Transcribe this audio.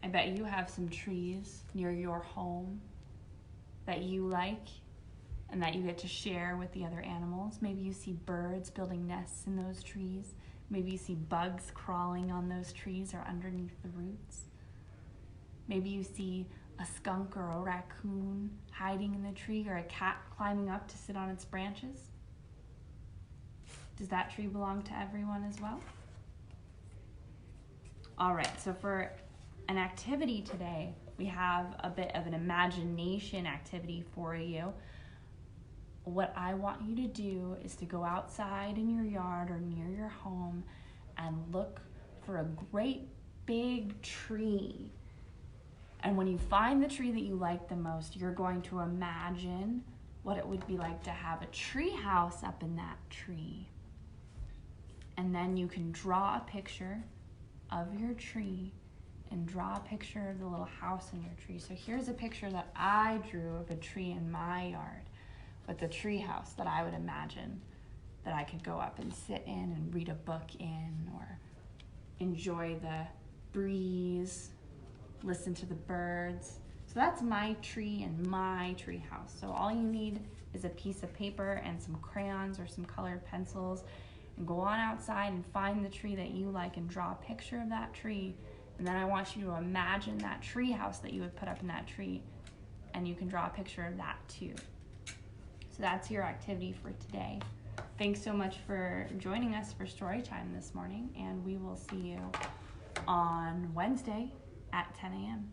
I bet you have some trees near your home that you like and that you get to share with the other animals. Maybe you see birds building nests in those trees. Maybe you see bugs crawling on those trees or underneath the roots. Maybe you see a skunk or a raccoon hiding in the tree, or a cat climbing up to sit on its branches. Does that tree belong to everyone as well? All right, so for an activity today, we have a bit of an imagination activity for you. What I want you to do is to go outside in your yard or near your home and look for a great big tree. And when you find the tree that you like the most, you're going to imagine what it would be like to have a tree house up in that tree. And then you can draw a picture of your tree and draw a picture of the little house in your tree. So here's a picture that I drew of a tree in my yard with the tree house that I would imagine that I could go up and sit in and read a book in, or enjoy the breeze, listen to the birds. So that's my tree and my tree house. So all you need is a piece of paper and some crayons or some colored pencils, and go on outside and find the tree that you like and draw a picture of that tree. And then I want you to imagine that tree house that you would put up in that tree, and you can draw a picture of that too. So that's your activity for today. Thanks so much for joining us for Storytime this morning, and we will see you on Wednesday at 10 a.m.